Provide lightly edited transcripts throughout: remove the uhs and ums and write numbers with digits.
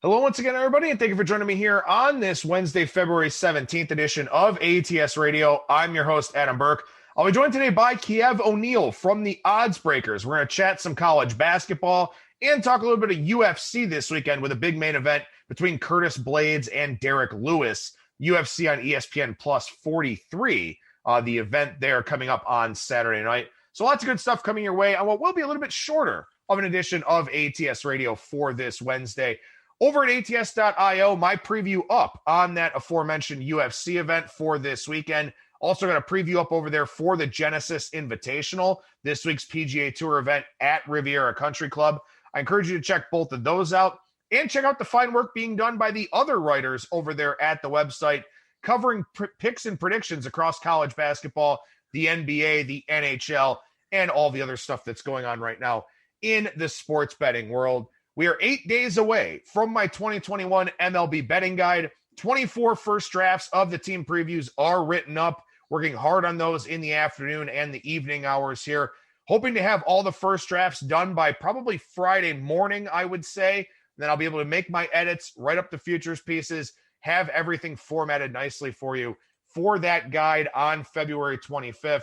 Hello once again, everybody, and thank you for joining me here on this Wednesday, February 17th edition of ATS Radio. I'm your host, Adam Burke. I'll be joined today by Kiev O'Neill from the Odds Breakers. We're going to chat some college basketball and talk a little bit of UFC this weekend with a big main event between Curtis Blaydes and Derrick Lewis. UFC on ESPN Plus 43, the event there coming up on Saturday night. So lots of good stuff coming your way on what will be a little bit shorter of an edition of ATS Radio for this Wednesday. Over at ATS.io, my preview up on that aforementioned UFC event for this weekend. Also got a preview up over there for the Genesis Invitational, this week's PGA Tour event at Riviera Country Club. I encourage you to check both of those out and check out the fine work being done by the other writers over there at the website, covering picks and predictions across college basketball, the NBA, the NHL, and all the other stuff that's going on right now in the sports betting world. We are 8 days away from my 2021 MLB betting guide. 24 first drafts of the team previews are written up. Working hard on those in the afternoon and the evening hours here. Hoping to have all the first drafts done by probably Friday morning, I would say. Then I'll be able to make my edits, write up the futures pieces, have everything formatted nicely for you for that guide on February 25th.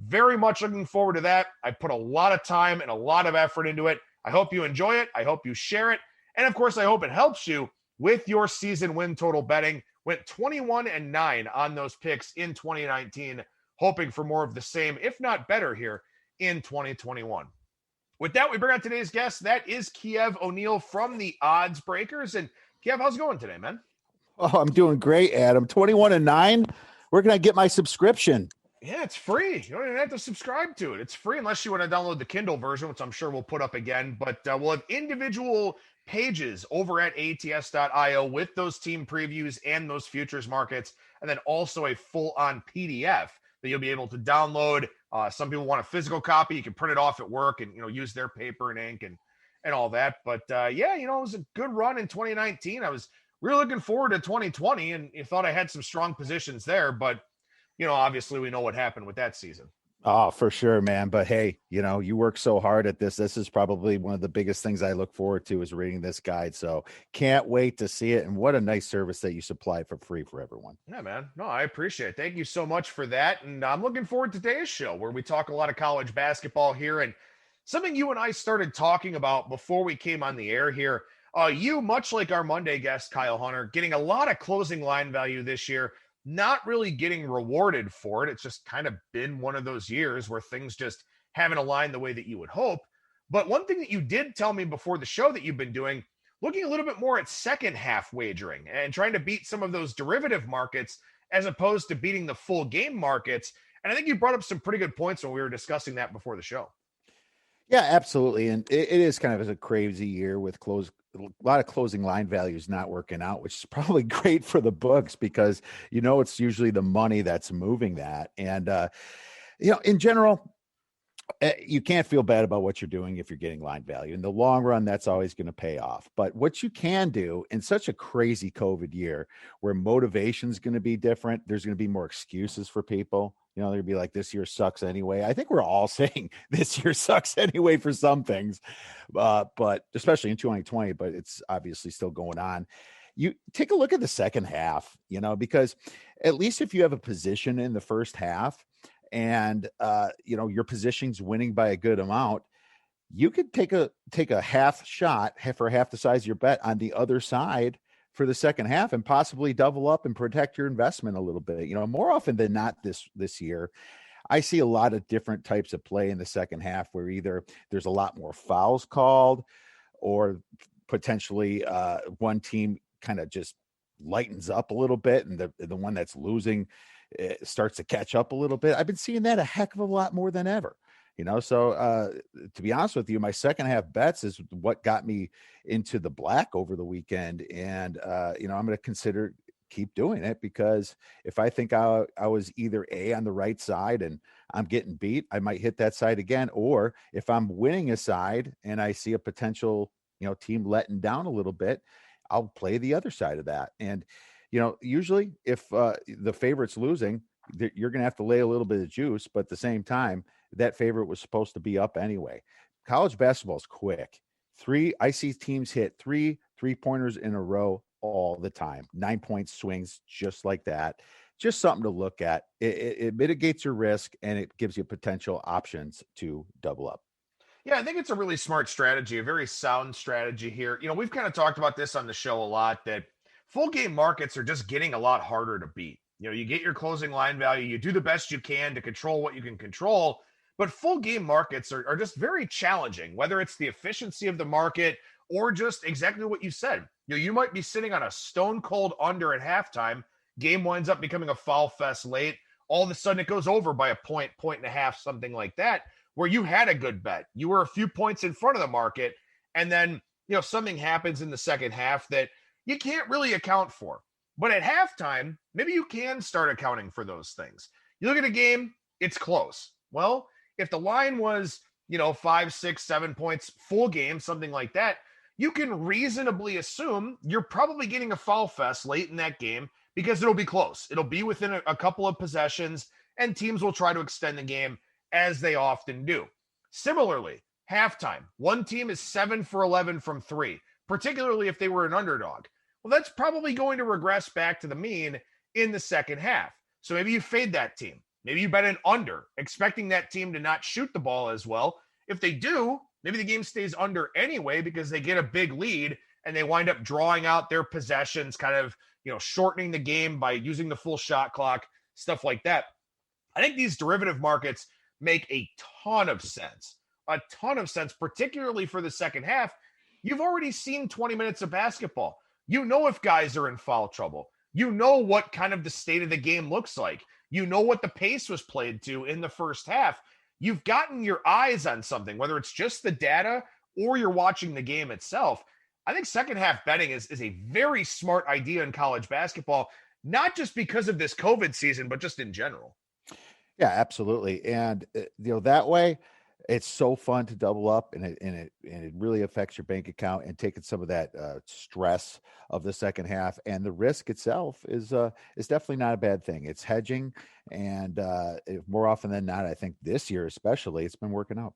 Very much looking forward to that. I put a lot of time and a lot of effort into it. I hope you enjoy it. I hope you share it. And of course, I hope it helps you with your season win total betting. Went 21-9 on those picks in 2019, hoping for more of the same, if not better here in 2021. With that, we bring on today's guest. That is Kiev O'Neill from the Odds Breakers. And Kiev, how's it going today, man? Oh, I'm doing great, Adam. 21-9. Where can I get my subscription? Yeah, it's free. You don't even have to subscribe to it. It's free unless you want to download the Kindle version, which I'm sure we'll put up again. But we'll have individual pages over at ATS.io with those team previews and those futures markets, and then also a full-on PDF that you'll be able to download. Some people want a physical copy. You can print it off at work and, use their paper and ink and all that. But, it was a good run in 2019. I was really looking forward to 2020, and you thought I had some strong positions there. But, obviously we know what happened with that season. Oh, for sure, man. But hey, you work so hard at this. This is probably one of the biggest things I look forward to is reading this guide. So can't wait to see it. And what a nice service that you supply for free for everyone. Yeah, man. No, I appreciate it. Thank you so much for that. And I'm looking forward to today's show where we talk a lot of college basketball here. And something you and I started talking about before we came on the air here. You, much like our Monday guest, Kyle Hunter, getting a lot of closing line value this year. Not really getting rewarded for it. It's just kind of been one of those years where things just haven't aligned the way that you would hope. But one thing that you did tell me before the show that you've been doing, looking a little bit more at second half wagering and trying to beat some of those derivative markets as opposed to beating the full game markets. And I think you brought up some pretty good points when we were discussing that before the show. Yeah, absolutely. And it is kind of a crazy year with a lot of closing line values not working out, which is probably great for the books because, it's usually the money that's moving that. And, in general, you can't feel bad about what you're doing if you're getting line value. In the long run, that's always going to pay off. But what you can do in such a crazy COVID year where motivation is going to be different, there's going to be more excuses for people. They're going to be like, this year sucks anyway. I think we're all saying this year sucks anyway for some things, but especially in 2020, but it's obviously still going on. You take a look at the second half, because at least if you have a position in the first half and, your position's winning by a good amount, you could take a half shot for half the size of your bet on the other side for the second half and possibly double up and protect your investment a little bit. More often than not this year, I see a lot of different types of play in the second half where either there's a lot more fouls called or potentially one team kind of just lightens up a little bit and the one that's losing starts to catch up a little bit. I've been seeing that a heck of a lot more than ever. So to be honest with you, my second half bets is what got me into the black over the weekend. And, I'm going to keep doing it because if I think I was either on the right side and I'm getting beat, I might hit that side again. Or if I'm winning a side and I see a potential, team letting down a little bit, I'll play the other side of that. And, usually if the favorite's losing, you're going to have to lay a little bit of juice, but at the same time, that favorite was supposed to be up anyway. College basketball is quick. I see teams hit 3, 3-pointers in a row all the time, 9-point swings, just like that. Just something to look at. It mitigates your risk and it gives you potential options to double up. Yeah, I think it's a really smart strategy, a very sound strategy here. We've kind of talked about this on the show a lot, that full game markets are just getting a lot harder to beat. You get your closing line value, you do the best you can to control what you can control, but full game markets are just very challenging, whether it's the efficiency of the market or just exactly what you said. You might be sitting on a stone cold under at halftime, game winds up becoming a foul fest late, all of a sudden it goes over by a point and a half, something like that, where you had a good bet. You were a few points in front of the market, and then something happens in the second half that you can't really account for. But at halftime, maybe you can start accounting for those things. You look at a game, it's close. Well, if the line was, 5, 6, 7 points, full game, something like that, you can reasonably assume you're probably getting a foul fest late in that game because it'll be close. It'll be within a couple of possessions, and teams will try to extend the game as they often do. Similarly, halftime, one team is 7 for 11 from 3, particularly if they were an underdog. Well, that's probably going to regress back to the mean in the second half. So maybe you fade that team. Maybe you bet an under, expecting that team to not shoot the ball as well. If they do, maybe the game stays under anyway because they get a big lead and they wind up drawing out their possessions, kind of, shortening the game by using the full shot clock, stuff like that. I think these derivative markets make a ton of sense, particularly for the second half. You've already seen 20 minutes of basketball. If guys are in foul trouble. What kind of the state of the game looks like. What the pace was played to in the first half. You've gotten your eyes on something, whether it's just the data or you're watching the game itself. I think second half betting is a very smart idea in college basketball, not just because of this COVID season, but just in general. Yeah, absolutely. And that way it's so fun to double up, and it really affects your bank account and taking some of that stress of the second half. And the risk itself is definitely not a bad thing. It's hedging, and more often than not, I think this year especially, it's been working out.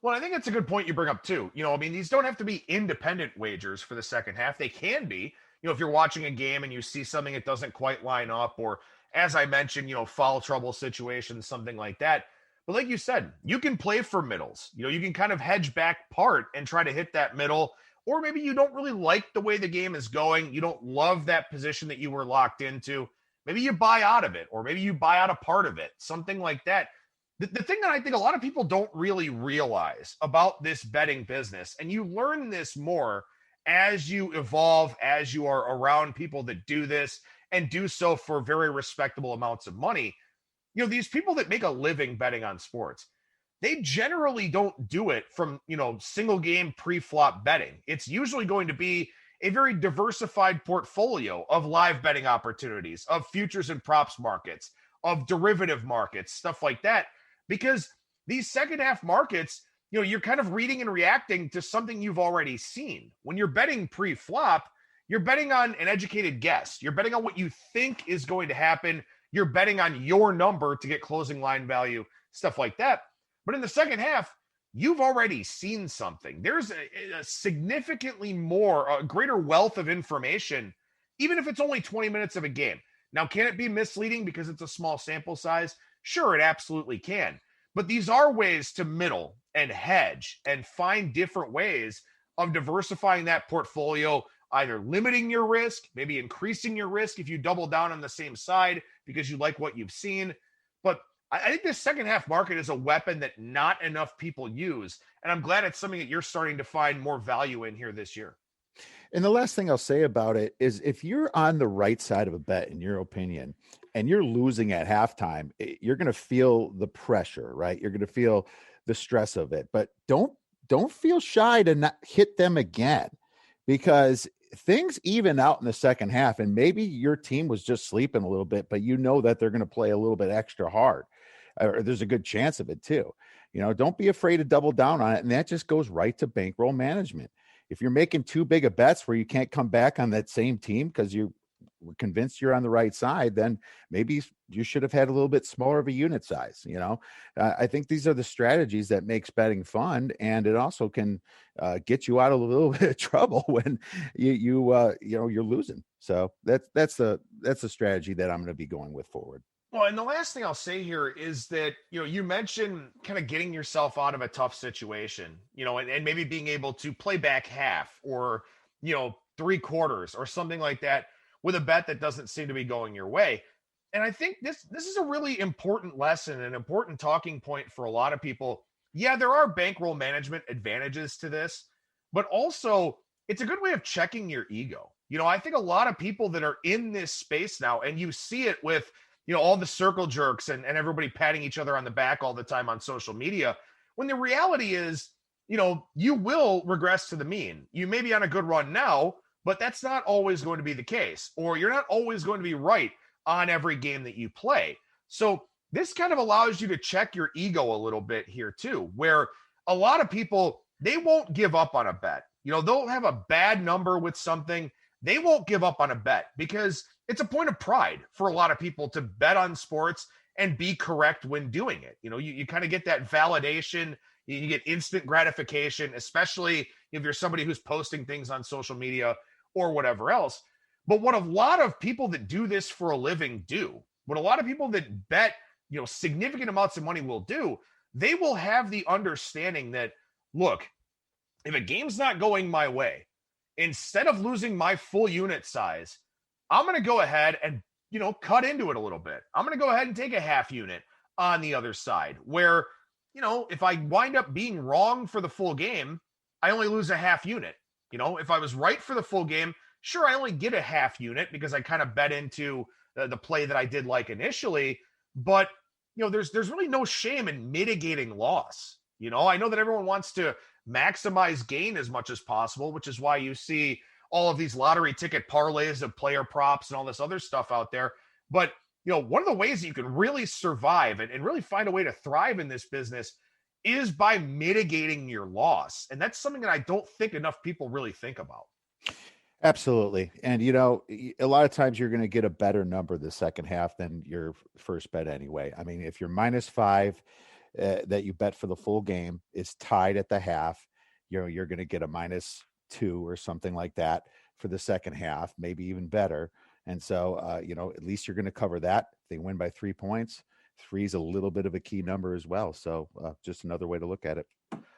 Well, I think that's a good point you bring up too. These don't have to be independent wagers for the second half. They can be, if you're watching a game and you see something that doesn't quite line up, or as I mentioned, foul trouble situations, something like that. But like you said, you can play for middles. You can kind of hedge back part and try to hit that middle. Or maybe you don't really like the way the game is going. You don't love that position that you were locked into. Maybe you buy out of it, or maybe you buy out a part of it, something like that. The thing that I think a lot of people don't really realize about this betting business, and you learn this more as you evolve, as you are around people that do this and do so for very respectable amounts of money. These people that make a living betting on sports, they generally don't do it from, single game pre-flop betting. It's usually going to be a very diversified portfolio of live betting opportunities, of futures and props markets, of derivative markets, stuff like that. Because these second half markets, you're kind of reading and reacting to something you've already seen. When you're betting pre-flop, you're betting on an educated guess. You're betting on what you think is going to happen. You're betting on your number to get closing line value, stuff like that. But in the second half, you've already seen something. There's a significantly a greater wealth of information, even if it's only 20 minutes of a game. Now, can it be misleading because it's a small sample size? Sure, it absolutely can. But these are ways to middle and hedge and find different ways of diversifying that portfolio, either limiting your risk, maybe increasing your risk if you double down on the same side because you like what you've seen. But I think this second half market is a weapon that not enough people use. And I'm glad it's something that you're starting to find more value in here this year. And the last thing I'll say about it is, if you're on the right side of a bet, in your opinion, and you're losing at halftime, you're going to feel the pressure, right? You're going to feel the stress of it, but don't feel shy to not hit them again, because things even out in the second half, and maybe your team was just sleeping a little bit, but that they're going to play a little bit extra hard, or there's a good chance of it too. Don't be afraid to double down on it. And that just goes right to bankroll management. If you're making too big of bets where you can't come back on that same team because you convinced you're on the right side, then maybe you should have had a little bit smaller of a unit size. I think these are the strategies that makes betting fun, and it also can get you out of a little bit of trouble when you're losing. So that's the strategy that I'm going to be going with forward. Well, and the last thing I'll say here is that, you mentioned kind of getting yourself out of a tough situation, and maybe being able to play back half or, 3/4 or something like that with a bet that doesn't seem to be going your way. And I think this is a really important lesson, an important talking point for a lot of people. Yeah, there are bankroll management advantages to this, but also it's a good way of checking your ego. I think a lot of people that are in this space now, and you see it with, all the circle jerks and everybody patting each other on the back all the time on social media, when the reality is, you will regress to the mean. You may be on a good run now, but that's not always going to be the case, or you're not always going to be right on every game that you play. So this kind of allows you to check your ego a little bit here too, where a lot of people, they won't give up on a bet. They'll have a bad number with something. They won't give up on a bet because it's a point of pride for a lot of people to bet on sports and be correct when doing it. You kind of get that validation. You get instant gratification, especially if you're somebody who's posting things on social media or whatever else. But what a lot of people that do this for a living do, what a lot of people that bet, significant amounts of money will do, they will have the understanding that, look, if a game's not going my way, instead of losing my full unit size, I'm going to go ahead and, cut into it a little bit. I'm going to go ahead and take a half unit on the other side where, if I wind up being wrong for the full game, I only lose a half unit. If I was right for the full game, sure, I only get a half unit because I kind of bet into the play that I did like initially. But, there's really no shame in mitigating loss. I know that everyone wants to maximize gain as much as possible, which is why you see all of these lottery ticket parlays of player props and all this other stuff out there. But, one of the ways that you can really survive and really find a way to thrive in this business is by mitigating your loss. And that's something that I don't think enough people really think about. Absolutely. And, a lot of times you're going to get a better number the second half than your first bet anyway. I mean, if you're -5 that you bet for the full game is tied at the half, you're going to get a -2 or something like that for the second half, maybe even better. And so, at least you're going to cover that. If they win by 3 points, 3 is a little bit of a key number as well. So just another way to look at it.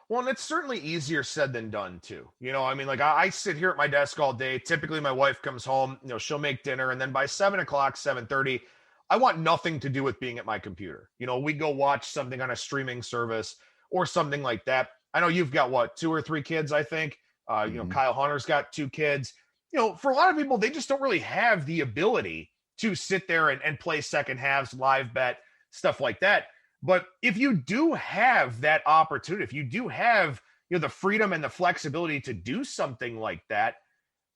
Well, and it's certainly easier said than done too. I sit here at my desk all day. Typically my wife comes home, she'll make dinner. And then by 7:00, 7:30, I want nothing to do with being at my computer. We go watch something on a streaming service or something like that. I know you've got 2 or 3 kids, I think. Kyle Hunter's got 2 kids. For a lot of people, they just don't really have the ability to sit there and play second halves, live bet, stuff like that. But if you do have that opportunity, if you do have the freedom and the flexibility to do something like that,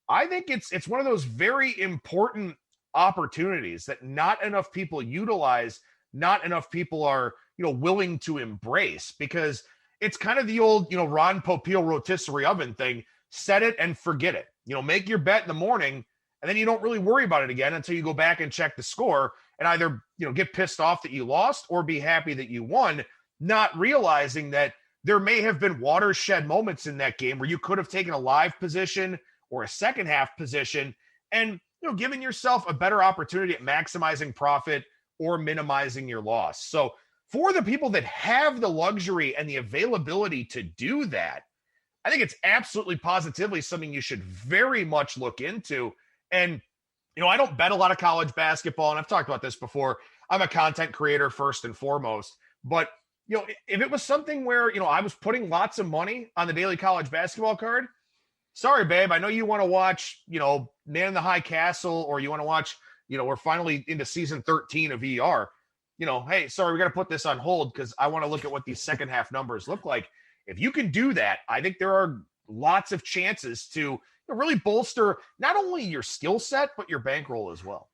I think it's one of those very important opportunities that not enough people utilize, not enough people are willing to embrace, because it's kind of the old Ron Popeil rotisserie oven thing. Set it and forget it. Make your bet in the morning, and then you don't really worry about it again until you go back and check the score and either get pissed off that you lost or be happy that you won, not realizing that there may have been watershed moments in that game where you could have taken a live position or a second half position and giving yourself a better opportunity at maximizing profit or minimizing your loss. So for the people that have the luxury and the availability to do that, I think it's absolutely positively something you should very much look into. And, I don't bet a lot of college basketball, and I've talked about this before. I'm a content creator first and foremost. But, if it was something where, I was putting lots of money on the daily college basketball card, sorry, babe, I know you want to watch, Man in the High Castle, or you want to watch, we're finally into season 13 of ER. Hey, sorry, we got to put this on hold because I want to look at what these second half numbers look like. If you can do that, I think there are lots of chances to really bolster not only your skill set, but your bankroll as well.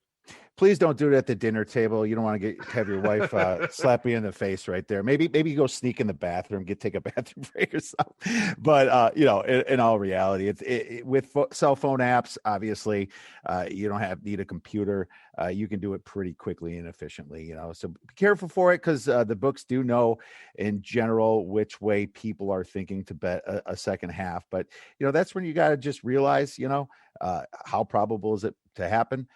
Please don't do it at the dinner table. You don't want to have your wife slap you in the face right there. Maybe you go sneak in the bathroom, take a bathroom break or something. But in all reality, with cell phone apps, obviously, you don't need a computer. You can do it pretty quickly and efficiently. So be careful for it, because the books do know in general which way people are thinking to bet a second half. But that's when you got to just realize, how probable is it to happen.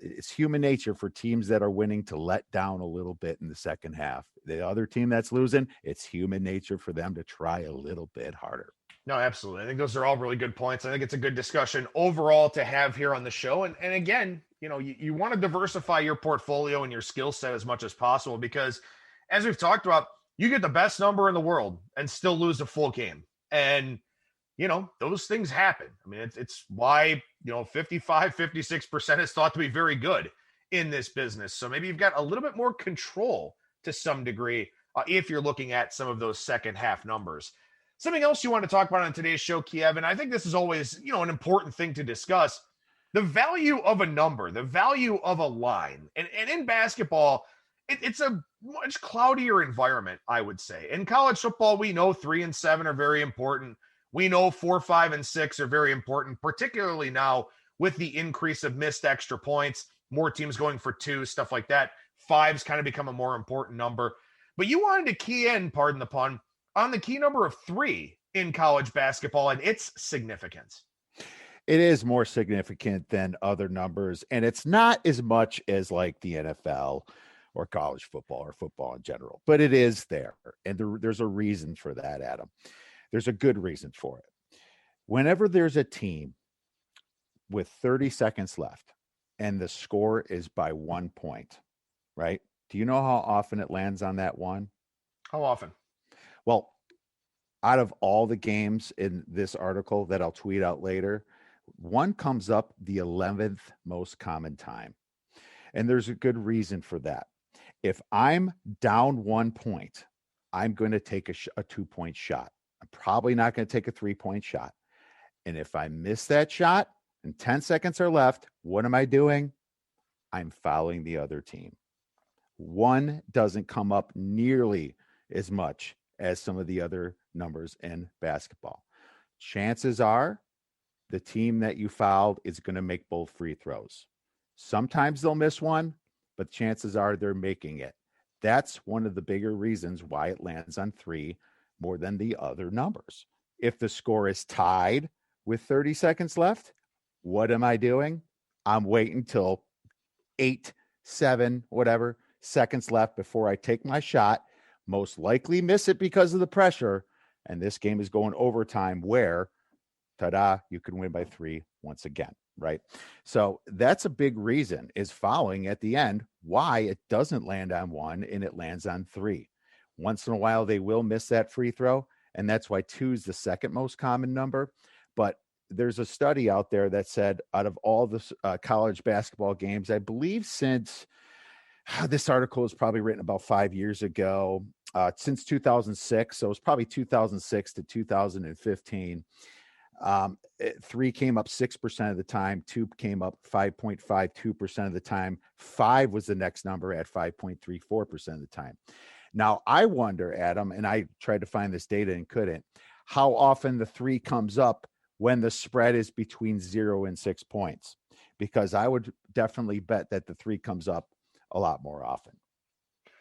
It's human nature for teams that are winning to let down a little bit in the second half. The other team that's losing, it's human nature for them to try a little bit harder. No, absolutely. I think those are all really good points. I think it's a good discussion overall to have here on the show. And again, you want to diversify your portfolio and your skill set as much as possible, because as we've talked about, you get the best number in the world and still lose a full game. And those things happen. I mean, it's why, 55, 56% is thought to be very good in this business. So maybe you've got a little bit more control to some degree if you're looking at some of those second half numbers. Something else you want to talk about on today's show, Kiev, and I think this is always, an important thing to discuss, the value of a number, the value of a line. And in basketball, it's a much cloudier environment, I would say. In college football, we know 3 and 7 are very important. We know 4, 5, and 6 are very important, particularly now with the increase of missed extra points, more teams going for 2, stuff like that. 5's kind of become a more important number. But you wanted to key in, pardon the pun, on the key number of 3 in college basketball and its significance. It is more significant than other numbers, and it's not as much as like the NFL or college football or football in general, but it is there. And there's a reason for that, Adam. There's a good reason for it. Whenever there's a team with 30 seconds left and the score is by 1 point, right? Do you know how often it lands on that one? How often? Well, out of all the games in this article that I'll tweet out later, one comes up the 11th most common time. And there's a good reason for that. If I'm down 1 point, I'm going to take a 2-point shot. I'm probably not going to take a 3-point shot. And if I miss that shot and 10 seconds are left, what am I doing? I'm fouling the other team. One doesn't come up nearly as much as some of the other numbers in basketball. Chances are the team that you fouled is going to make both free throws. Sometimes they'll miss one, but chances are they're making it. That's one of the bigger reasons why it lands on 3 more than the other numbers. If the score is tied with 30 seconds left, what am I doing? I'm waiting till 8, 7, whatever seconds left before I take my shot. Most likely miss it because of the pressure. And this game is going overtime where, ta-da, you can win by 3 once again, right? So that's a big reason, is fouling at the end, why it doesn't land on 1 and it lands on 3. Once in a while, they will miss that free throw, and that's why 2 is the second most common number. But there's a study out there that said out of all the college basketball games, I believe since this article was probably written about 5 years ago, since 2006, so it's probably 2006 to 2015, 3 came up 6% of the time, 2 came up 5.52% of the time, 5 was the next number at 5.34% of the time. Now, I wonder, Adam, and I tried to find this data and couldn't, how often the 3 comes up when the spread is between 0 and 6 points, because I would definitely bet that the 3 comes up a lot more often.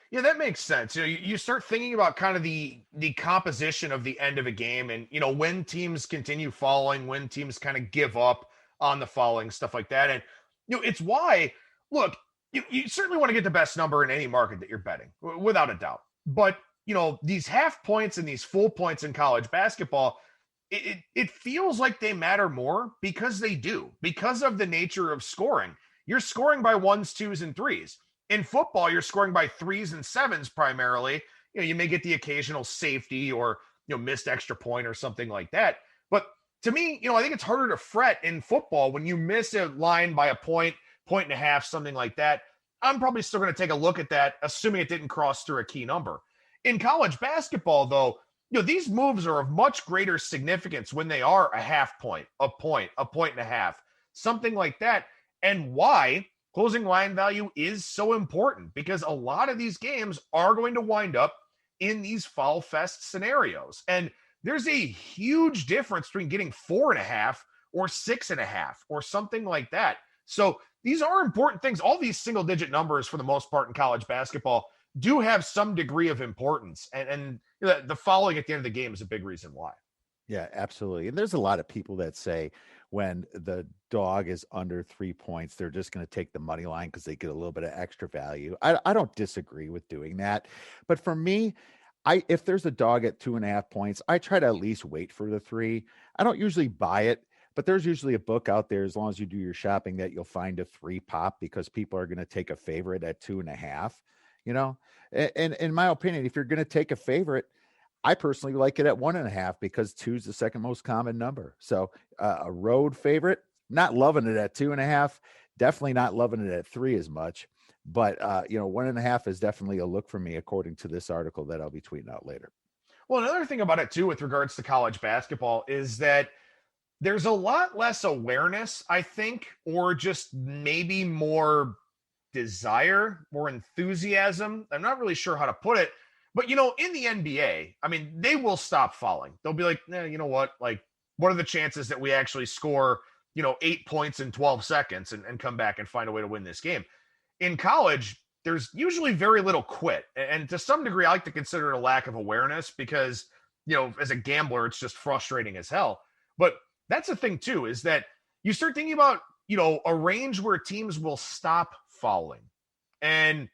Yeah, that makes sense. You start thinking about kind of the composition of the end of a game, and when teams continue fouling, when teams kind of give up on the fouling, stuff like that. And it's why, look, you certainly want to get the best number in any market that you're betting, without a doubt. But these half points and these full points in college basketball, it feels like they matter more because they do, because of the nature of scoring. You're scoring by 1s, 2s, and 3s. In football, you're scoring by 3s and 7s primarily. You may get the occasional safety or missed extra point or something like that. But to me, I think it's harder to fret in football when you miss a line by a point, point and a half, something like that. I'm probably still going to take a look at that, assuming it didn't cross through a key number. In college basketball, though, these moves are of much greater significance when they are a half point, a point and a half, something like that. And why closing line value is so important because a lot of these games are going to wind up in these foul fest scenarios. And there's a huge difference between getting 4.5 or 6.5 or something like that. So these are important things. All these single digit numbers for the most part in college basketball do have some degree of importance. And the fouling at the end of the game is a big reason why. Yeah, absolutely. And there's a lot of people that say when the dog is under 3 points, they're just going to take the money line because they get a little bit of extra value. I don't disagree with doing that. But for me, if there's a dog at 2.5 points, I try to at least wait for the 3. I don't usually buy it, but there's usually a book out there, as long as you do your shopping, that you'll find a 3 pop because people are going to take a favorite at 2.5, and in my opinion, if you're going to take a favorite, I personally like it at 1.5 because 2 is the second most common number. So a road favorite, not loving it at 2.5, definitely not loving it at 3 as much. But 1.5 is definitely a look for me, according to this article that I'll be tweeting out later. Well, another thing about it too, with regards to college basketball, is that there's a lot less awareness, I think, or just maybe more desire, more enthusiasm. I'm not really sure how to put it. But, in the NBA, I mean, they will stop fouling. They'll be like, you know what? Like, what are the chances that we actually score, 8 points in 12 seconds and come back and find a way to win this game? In college, there's usually very little quit. And to some degree, I like to consider it a lack of awareness because, as a gambler, it's just frustrating as hell. But that's the thing, too, is that you start thinking about, a range where teams will stop fouling. And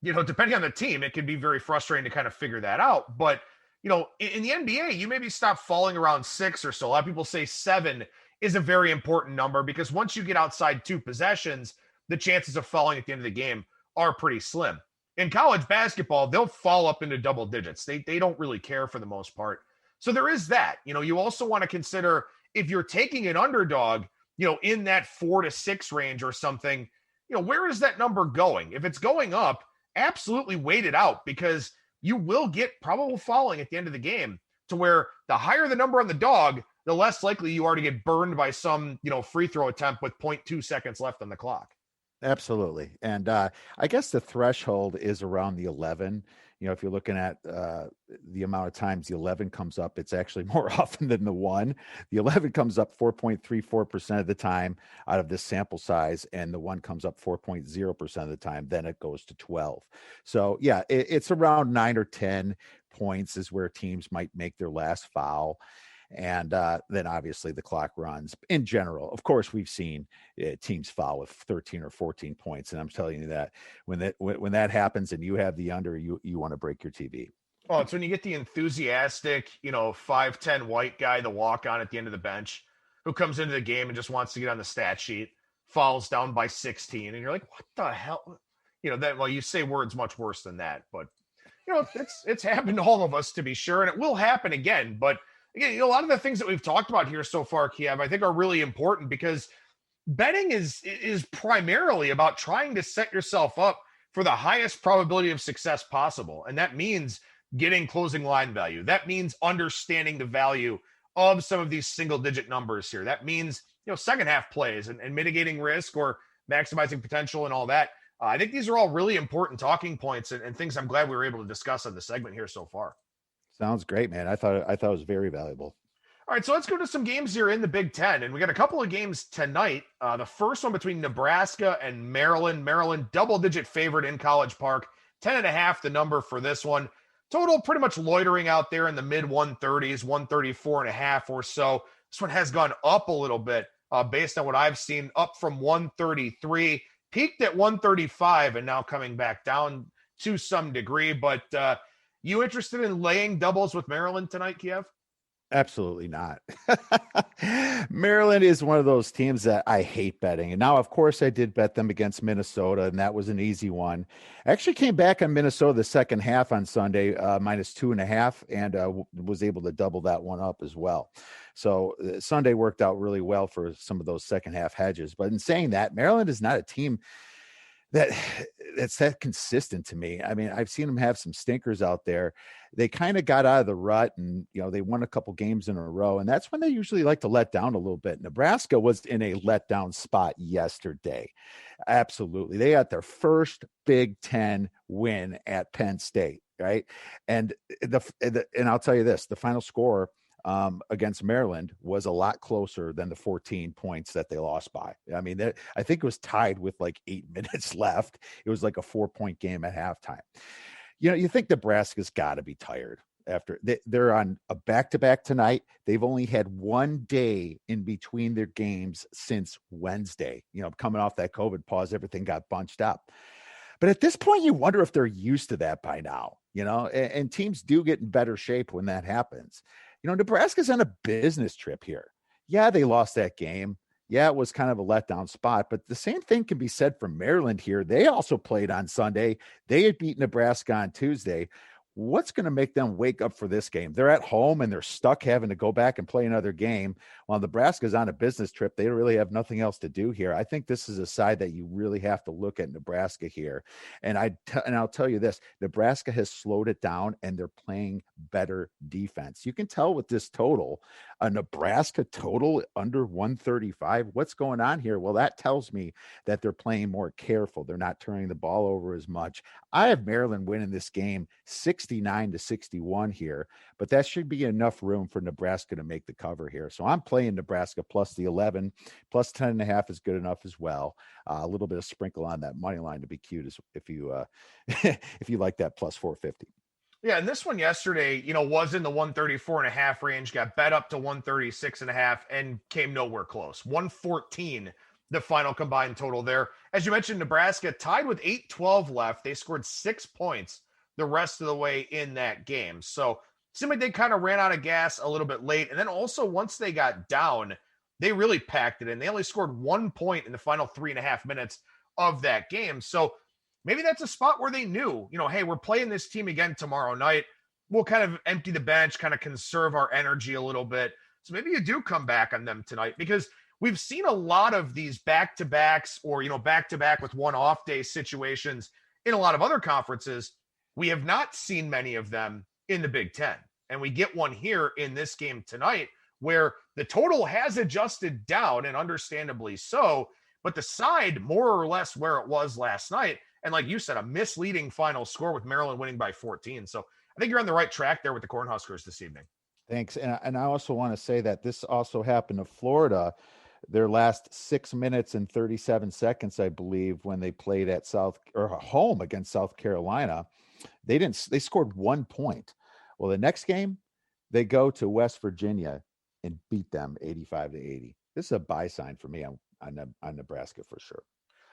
depending on the team, it can be very frustrating to kind of figure that out. But, in the NBA, you maybe stop falling around 6 or so. A lot of people say 7 is a very important number because once you get outside 2 possessions, the chances of falling at the end of the game are pretty slim. In college basketball, they'll fall up into double digits. They don't really care for the most part. So there is that. You also want to consider if you're taking an underdog, in that 4 to 6 range or something, where is that number going? If it's going up, absolutely wait it out because you will get probable fouling at the end of the game to where the higher the number on the dog, the less likely you are to get burned by some, free throw attempt with 0.2 seconds left on the clock. Absolutely. And I guess the threshold is around the 11. If you're looking at the amount of times the 11 comes up, it's actually more often than the 1. The 11 comes up 4.34% of the time out of this sample size, and the 1 comes up 4.0% of the time. Then it goes to 12. So, yeah, it's around 9 or 10 points is where teams might make their last foul. And then obviously the clock runs. In general, of course, we've seen teams foul with 13 or 14 points. And I'm telling you that when that happens and you have the under, you want to break your TV. Oh, it's when you get the enthusiastic, 5'10" white guy, the walk on at the end of the bench, who comes into the game and just wants to get on the stat sheet, falls down by 16. And you're like, what the hell? You say words much worse than that. But, it's happened to all of us, to be sure. And it will happen again. But again, a lot of the things that we've talked about here so far, Kiev, I think are really important because betting is primarily about trying to set yourself up for the highest probability of success possible. And that means getting closing line value. That means understanding the value of some of these single digit numbers here. That means, second half plays and mitigating risk or maximizing potential and all that. I think these are all really important talking points and things I'm glad we were able to discuss on the segment here so far. Sounds great, man. I thought it was very valuable. All right, so let's go to some games here in the Big Ten. And we got a couple of games tonight. The first one between Nebraska and Maryland. Maryland, double-digit favorite in College Park. 10.5, the number for this one. Total pretty much loitering out there in the mid-130s, 134.5 or so. This one has gone up a little bit based on what I've seen, up from 133. Peaked at 135 and now coming back down to some degree. But you interested in laying doubles with Maryland tonight, Kiev? Absolutely not. Maryland is one of those teams that I hate betting. And now, of course, I did bet them against Minnesota, and that was an easy one. I actually came back on Minnesota the second half on Sunday, -2.5, and was able to double that one up as well. So Sunday worked out really well for some of those second half hedges. But in saying that, Maryland is not a team that's that consistent to me. I mean, I've seen them have some stinkers out there. They kind of got out of the rut, and they won a couple games in a row, and that's when they usually like to let down a little bit. Nebraska was in a letdown spot yesterday. Absolutely. They got their first Big Ten win at Penn State, right? And and I'll tell you this, the final score against Maryland was a lot closer than the 14 points that they lost by. I mean, I think it was tied with like 8 minutes left. It was like a 4-point game at halftime. You think Nebraska's got to be tired after they're on a back-to-back tonight. They've only had one day in between their games since Wednesday. Coming off that COVID pause, everything got bunched up. But at this point, you wonder if they're used to that by now, and teams do get in better shape when that happens. Nebraska's on a business trip here. Yeah, they lost that game. Yeah, it was kind of a letdown spot, but the same thing can be said for Maryland here. They also played on Sunday. They had beat Nebraska on Tuesday. What's going to make them wake up for this game? They're at home and they're stuck having to go back and play another game. While Nebraska's on a business trip, they really have nothing else to do here. I think this is a side that you really have to look at Nebraska here. And I'll tell you this, Nebraska has slowed it down and they're playing better defense. You can tell with this total, a Nebraska total under 135. What's going on here? Well, that tells me that they're playing more careful. They're not turning the ball over as much. I have Maryland winning this game 69-61 here, but that should be enough room for Nebraska to make the cover here. So I'm playing Nebraska plus the 11, plus 10.5 is good enough as well. A little bit of sprinkle on that money line to be cute if you if you like that plus 450. Yeah, and this one yesterday, was in the 134.5 range, got bet up to 136.5 and came nowhere close. 114, the final combined total there. As you mentioned, Nebraska tied with 8:12 left. They scored 6 points the rest of the way in that game. So it seemed like they kind of ran out of gas a little bit late. And then also once they got down, they really packed it in. They only scored 1 point in the final 3.5 minutes of that game. So maybe that's a spot where they knew, hey, we're playing this team again tomorrow night. We'll kind of empty the bench, kind of conserve our energy a little bit. So maybe you do come back on them tonight, because we've seen a lot of these back-to-backs or, back-to-back with one off day situations in a lot of other conferences. We have not seen many of them in the Big Ten. And we get one here in this game tonight where the total has adjusted down, and understandably so, but the side more or less where it was last night. And like you said, a misleading final score with Maryland winning by 14. So I think you're on the right track there with the Cornhuskers this evening. Thanks. And I also want to say that this also happened to Florida. Their last 6 minutes and 37 seconds, I believe, when they played at home against South Carolina, they scored 1 point. Well, the next game, they go to West Virginia and beat them 85-80. This is a buy sign for me on Nebraska for sure.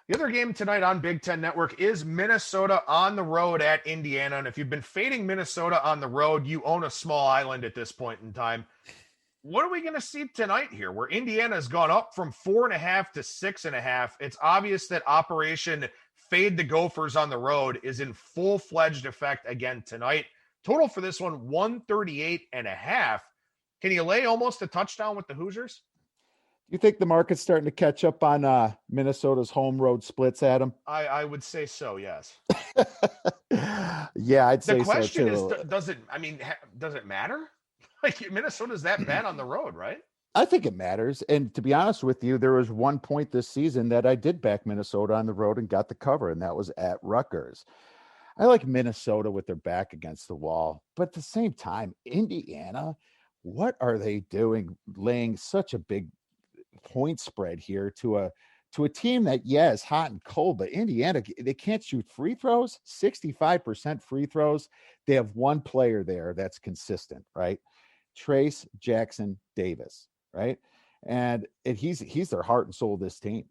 The other game tonight on Big Ten Network is Minnesota on the road at Indiana. And if you've been fading Minnesota on the road, you own a small island at this point in time. What are we going to see tonight here, where Indiana has gone up from 4.5 to 6.5? It's obvious that Operation Fade the Gophers on the road is in full-fledged effect again tonight. Total for this one, 138.5. Can you lay almost a touchdown with the Hoosiers? You think the market's starting to catch up on Minnesota's home road splits, Adam? I would say so, yes. Yeah, I'd say so too. The question is, does it matter? Like, Minnesota's that bad on the road, right? I think it matters. And to be honest with you, there was 1 point this season that I did back Minnesota on the road and got the cover, and that was at Rutgers. I like Minnesota with their back against the wall. But at the same time, Indiana, what are they doing laying such a big point spread here to a team that, is hot and cold, but Indiana, they can't shoot free throws, 65% free throws. They have one player there that's consistent, right? Trace Jackson Davis, right? And he's their heart and soul of this team.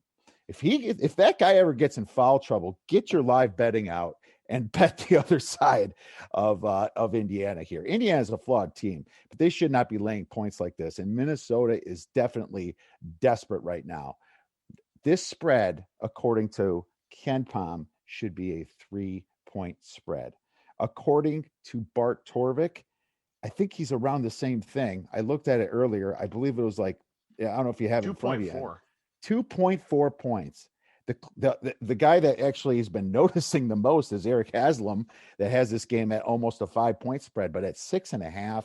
If that guy ever gets in foul trouble, get your live betting out and bet the other side of Indiana here. Indiana is a flawed team, but they should not be laying points like this. And Minnesota is definitely desperate right now. This spread, according to Ken Pom, should be a 3-point spread. According to Bart Torvik, I think he's around the same thing. I looked at it earlier. I believe it was like, I don't know if you have it in front of you. 2.4 points. The guy that actually has been noticing the most is Eric Haslam, that has this game at almost a 5-point spread, but at 6.5,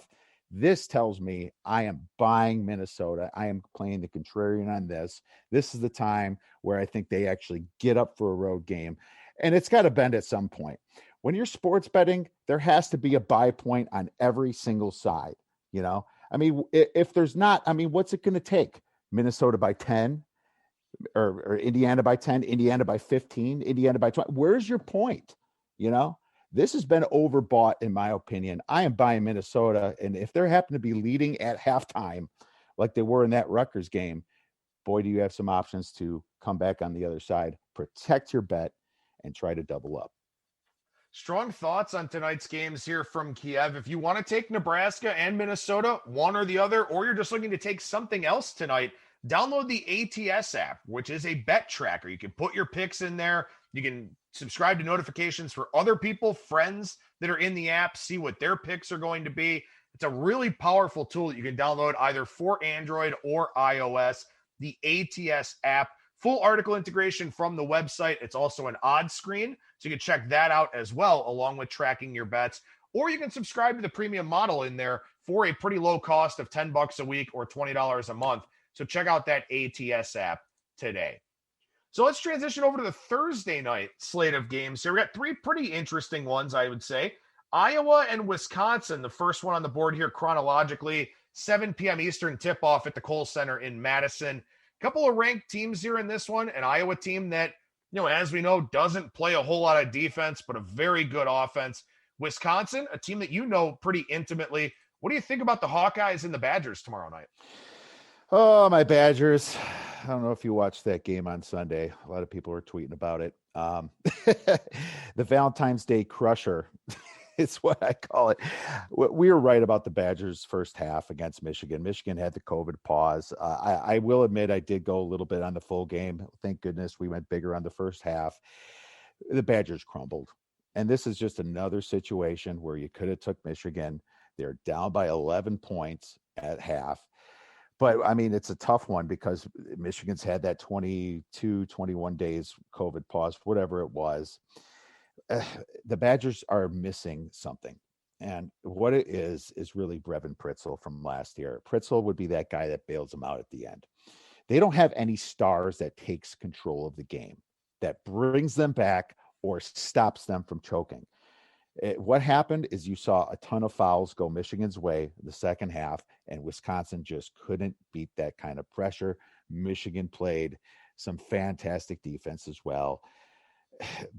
this tells me I am buying Minnesota. I am playing the contrarian on this. This is the time where I think they actually get up for a road game, and it's got to bend at some point. When you're sports betting, there has to be a buy point on every single side. I mean, if there's not, I mean, what's it going to take? Minnesota by 10 or Indiana by 10, Indiana by 15, Indiana by 20. Where's your point? This has been overbought, in my opinion. I am buying Minnesota. And if they happen to be leading at halftime, like they were in that Rutgers game, boy, do you have some options to come back on the other side, protect your bet, and try to double up. Strong thoughts on tonight's games here from Kiev. If you want to take Nebraska and Minnesota, one or the other, or you're just looking to take something else tonight, download the ATS app, which is a bet tracker. You can put your picks in there. You can subscribe to notifications for other people, friends that are in the app, see what their picks are going to be. It's a really powerful tool that you can download either for Android or iOS, the ATS app. Full article integration from the website. It's also an odds screen, so you can check that out as well, along with tracking your bets. Or you can subscribe to the premium model in there for a pretty low cost of $10 a week or $20 a month. So check out that ATS app today. So let's transition over to the Thursday night slate of games here. We got three pretty interesting ones, I would say. Iowa and Wisconsin, the first one on the board here chronologically, 7 p.m. Eastern tip-off at the Kohl Center in Madison. Couple of ranked teams here in this one, an Iowa team that, as we know, doesn't play a whole lot of defense, but a very good offense. Wisconsin, a team that pretty intimately. What do you think about the Hawkeyes and the Badgers tomorrow night? Oh, my Badgers. I don't know if you watched that game on Sunday. A lot of people were tweeting about it. The Valentine's Day crusher. It's what I call it. We were right about the Badgers' first half against Michigan. Michigan had the COVID pause. I will admit I did go a little bit on the full game. Thank goodness we went bigger on the first half. The Badgers crumbled. And this is just another situation where you could have took Michigan. They're down by 11 points at half. But, I mean, it's a tough one because Michigan's had that 22, 21 days COVID pause, whatever it was. The Badgers are missing something. And what it is really Brevin Pritzel from last year. Pritzel would be that guy that bails them out at the end. They don't have any stars that takes control of the game, that brings them back or stops them from choking. What happened is you saw a ton of fouls go Michigan's way the second half, and Wisconsin just couldn't beat that kind of pressure. Michigan played some fantastic defense as well.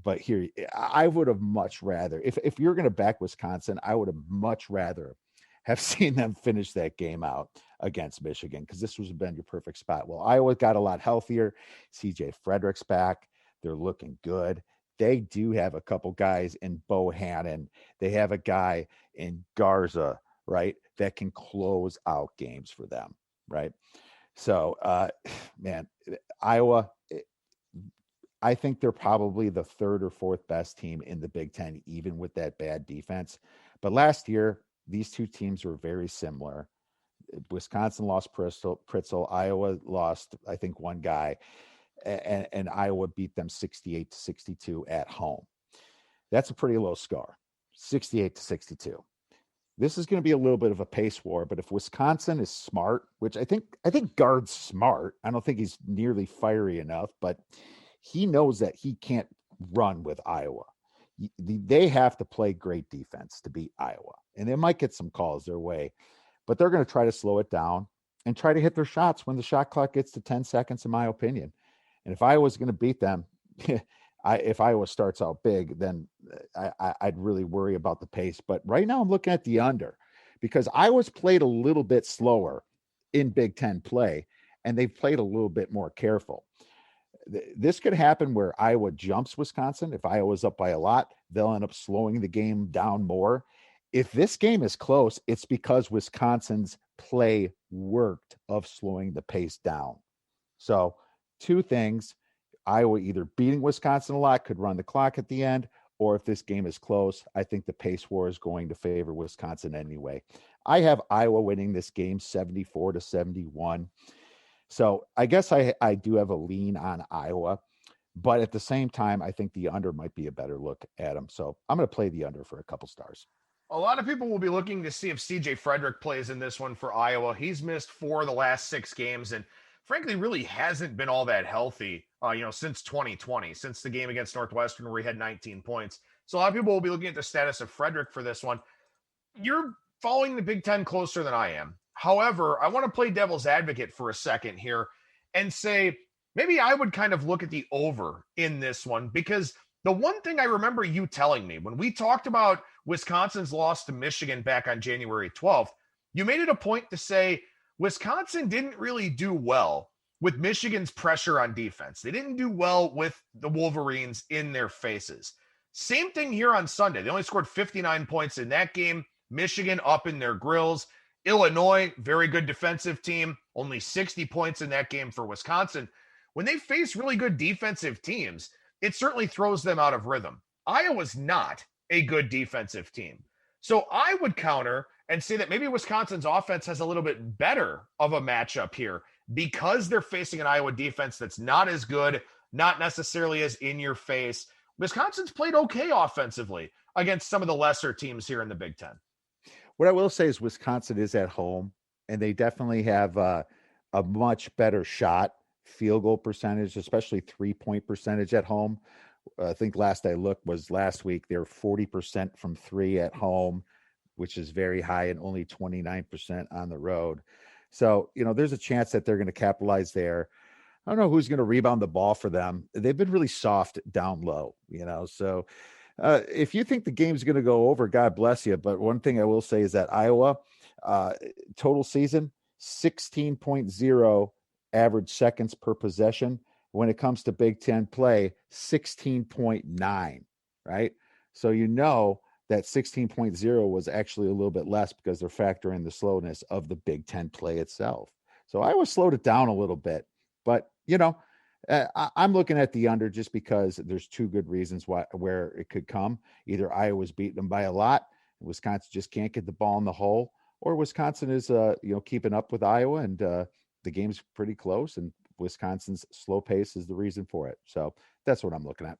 But here, I would have much rather, if you're going to back Wisconsin, I would have much rather have seen them finish that game out against Michigan, because this was been your perfect spot. Well, Iowa got a lot healthier. CJ Frederick's back. They're looking good. They do have a couple guys in Bohannon. They have a guy in Garza, right, that can close out games for them, right? So, man, Iowa, I think they're probably the third or fourth best team in the Big Ten, even with that bad defense. But last year, these two teams were very similar. Wisconsin lost Pritzel. Iowa lost, I think, one guy, and Iowa beat them 68-62 at home. That's a pretty low score, 68-62. This is going to be a little bit of a pace war, but if Wisconsin is smart, which I think Guard's smart, I don't think he's nearly fiery enough, but he knows that he can't run with Iowa. They have to play great defense to beat Iowa, and they might get some calls their way, but they're going to try to slow it down and try to hit their shots when the shot clock gets to 10 seconds, in my opinion. And if Iowa's going to beat them, if Iowa starts out big, then I'd really worry about the pace. But right now I'm looking at the under, because Iowa's played a little bit slower in Big Ten play, and they've played a little bit more careful. This could happen where Iowa jumps Wisconsin. If Iowa's up by a lot, they'll end up slowing the game down more. If this game is close, it's because Wisconsin's play worked of slowing the pace down. So two things: Iowa either beating Wisconsin a lot could run the clock at the end, or if this game is close, I think the pace war is going to favor Wisconsin anyway. I have Iowa winning this game 74-71. So I guess I do have a lean on Iowa, But at the same time, I think the under might be a better look at him. So I'm going to play the under for a couple stars. A lot of people will be looking to see if CJ Frederick plays in this one for Iowa. He's missed 4 of the last 6 games and frankly really hasn't been all that healthy, since 2020, since the game against Northwestern where he had 19 points. So a lot of people will be looking at the status of Frederick for this one. You're following the Big Ten closer than I am. However, I want to play devil's advocate for a second here and say maybe I would kind of look at the over in this one, because the one thing I remember you telling me when we talked about Wisconsin's loss to Michigan back on January 12th, you made it a point to say Wisconsin didn't really do well with Michigan's pressure on defense. They didn't do well with the Wolverines in their faces. Same thing here on Sunday. They only scored 59 points in that game. Michigan up in their grills. Illinois, very good defensive team, only 60 points in that game for Wisconsin. When they face really good defensive teams, it certainly throws them out of rhythm. Iowa's not a good defensive team. So I would counter and say that maybe Wisconsin's offense has a little bit better of a matchup here because they're facing an Iowa defense that's not as good, not necessarily as in your face. Wisconsin's played okay offensively against some of the lesser teams here in the Big Ten. What I will say is Wisconsin is at home, and they definitely have a much better shot field goal percentage, especially 3-point percentage at home. I think last I looked was last week. They're 40% from 3 at home, which is very high, and only 29% on the road. So, there's a chance that they're going to capitalize there. I don't know who's going to rebound the ball for them. They've been really soft down low, so if you think the game's going to go over, God bless you. But one thing I will say is that Iowa total season, 16.0 average seconds per possession. When it comes to Big Ten play, 16.9, right? So that 16.0 was actually a little bit less because they're factoring the slowness of the Big Ten play itself. So Iowa slowed it down a little bit. But, I'm looking at the under just because there's 2 good reasons where it could come. Either Iowa's beating them by a lot, Wisconsin just can't get the ball in the hole, or Wisconsin is, keeping up with Iowa, and the game's pretty close, and Wisconsin's slow pace is the reason for it. So that's what I'm looking at.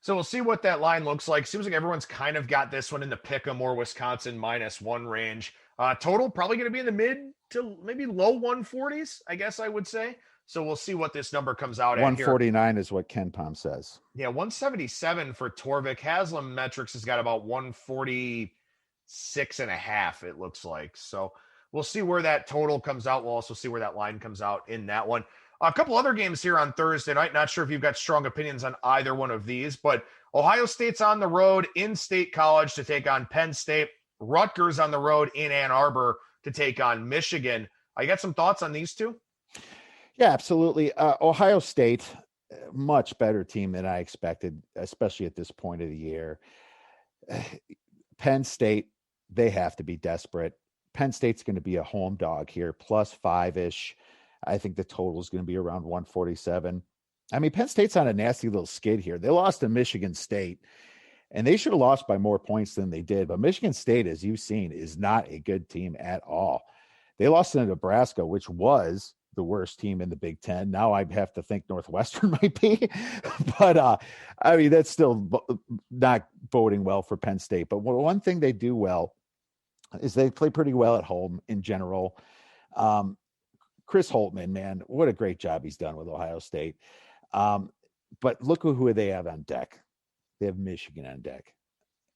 So we'll see what that line looks like. Seems like everyone's kind of got this one in the pick'em or Wisconsin -1 range. Total probably going to be in the mid to maybe low 140s, I guess I would say. So we'll see what this number comes out at. 149 is what Ken Pom says. Yeah, 177 for Torvik. Haslam Metrics has got about 146.5, it looks like. So we'll see where that total comes out. We'll also see where that line comes out in that one. A couple other games here on Thursday night. Not sure if you've got strong opinions on either one of these, but Ohio State's on the road in State College to take on Penn State. Rutgers on the road in Ann Arbor to take on Michigan. I got some thoughts on these two? Yeah, absolutely. Ohio State, much better team than I expected, especially at this point of the year. Penn State, they have to be desperate. Penn State's going to be a home dog here, plus 5-ish. I think the total is going to be around 147. I mean, Penn State's on a nasty little skid here. They lost to Michigan State, and they should have lost by more points than they did. But Michigan State, as you've seen, is not a good team at all. They lost to Nebraska, which was the worst team in the Big Ten. Now I have to think Northwestern might be. But, I mean, that's still not boding well for Penn State. But one thing they do well is they play pretty well at home in general. Chris Holtmann, man, what a great job he's done with Ohio State. But look who they have on deck. They have Michigan on deck.